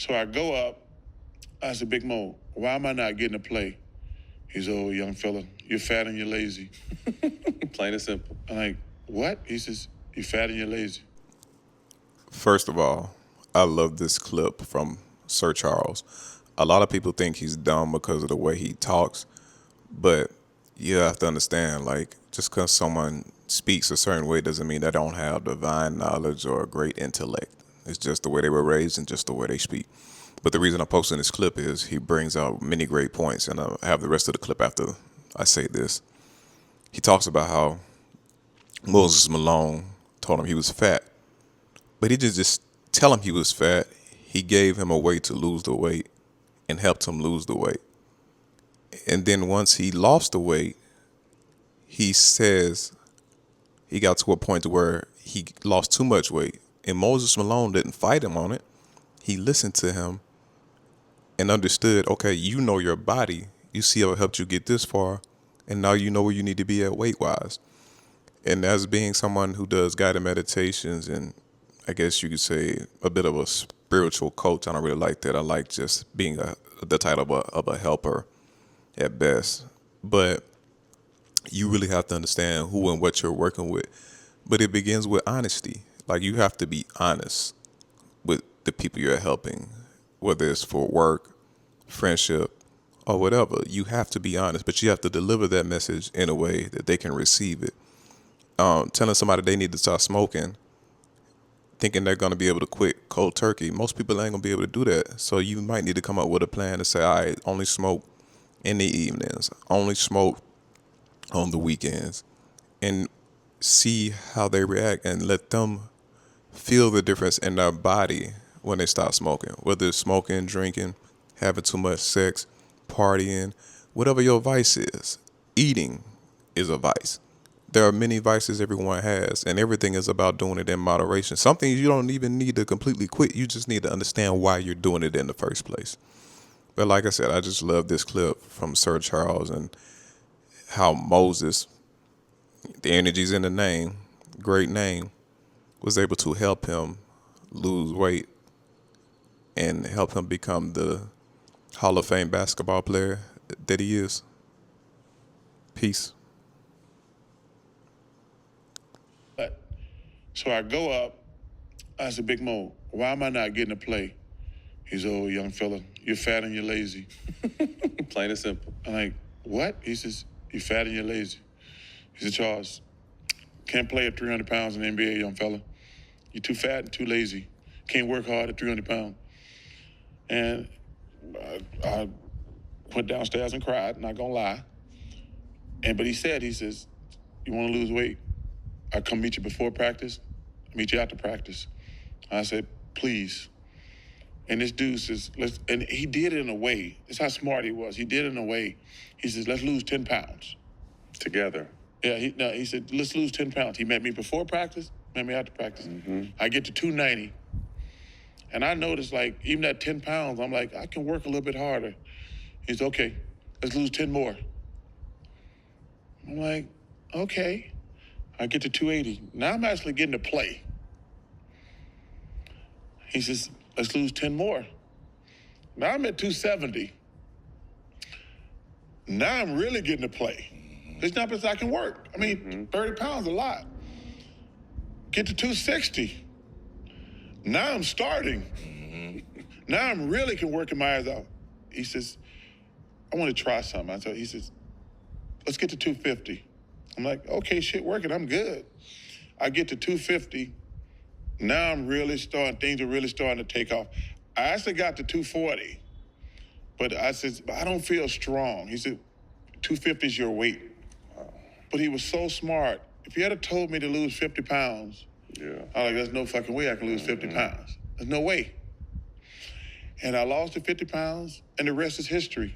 So I go up. I said, Big Mo, why am I not getting to play? He's, oh, young fella, you're fat and you're lazy. Plain and simple. I'm like, what? He says, you're fat and you're lazy. First of all, I love this clip from Sir Charles. A lot of people think he's dumb because of the way he talks, but you have to understand, like, just because someone speaks a certain way doesn't mean they don't have divine knowledge or a great intellect. It's just the way they were raised and just the way they speak. But the reason I'm posting this clip is he brings out many great points, and I'll have the rest of the clip after I say this. He talks about how Moses Malone told him he was fat, but he didn't just tell him he was fat. He gave him a way to lose the weight and helped him lose the weight. And then once he lost the weight, he says he got to a point to where he lost too much weight. And Moses Malone didn't fight him on it. He listened to him and understood, okay, you know your body. You see how it helped you get this far. And now you know where you need to be at weight-wise. And as being someone who does guided meditations and I guess you could say a bit of a spiritual coach, I don't really like that. I like just being the title of a helper at best. But you really have to understand who and what you're working with. But it begins with honesty. Like you have to be honest with the people you're helping, whether it's for work, friendship, or whatever. You have to be honest, but you have to deliver that message in a way that they can receive it. Telling somebody they need to start smoking, thinking they're going to be able to quit cold turkey. Most people ain't going to be able to do that. So you might need to come up with a plan to say, all right, only smoke in the evenings, only smoke on the weekends, and see how they react and let them feel the difference in their body when they stop smoking. Whether it's smoking, drinking, having too much sex, partying, whatever your vice is, eating is a vice. There are many vices everyone has, and everything is about doing it in moderation. Some things you don't even need to completely quit. You just need to understand why you're doing it in the first place. But like I said, I just love this clip from Sir Charles and how Moses, the energy's in the name, great name, was able to help him lose weight and help him become the Hall of Fame basketball player that he is. Peace. So I go up. I said, Big Mo, why am I not getting to play? He's, oh, young fella, you're fat and you're lazy. Plain and simple. I'm like, what? He says, you're fat and you're lazy. He said, Charles, can't play at 300 pounds in the NBA, young fella. You're too fat and too lazy. Can't work hard at 300 pounds. And I went downstairs and cried, not gonna lie. But he says, you wanna lose weight? I come meet you before practice, meet you after practice. I said, please. And this dude says, and he did it in a way, that's how smart he was. He did it in a way. He says, let's lose 10 pounds. Together. Yeah, he said, let's lose 10 pounds. He met me before practice, met me after practice. Mm-hmm. I get to 290. And I noticed, like, even at 10 pounds, I'm like, I can work a little bit harder. He's, okay, let's lose 10 more. I'm like, okay. I get to 280. Now I'm actually getting to play. He says, let's lose 10 more. Now I'm at 270. Now I'm really getting to play. It's not because I can work. I mean, 30 pounds is a lot. Get to 260. Now I'm starting. Now I'm really can work my eyes out. He says, I want to try something. He says, let's get to 250. I'm like, okay, shit working, I'm good. I get to 250. Now I'm really things are really starting to take off. I actually got to 240, but I said, I don't feel strong. He said, 250 is your weight. But he was so smart. If he had told me to lose 50 pounds, I was like, there's no fucking way I can lose 50 pounds. There's no way. And I lost the 50 pounds, and the rest is history.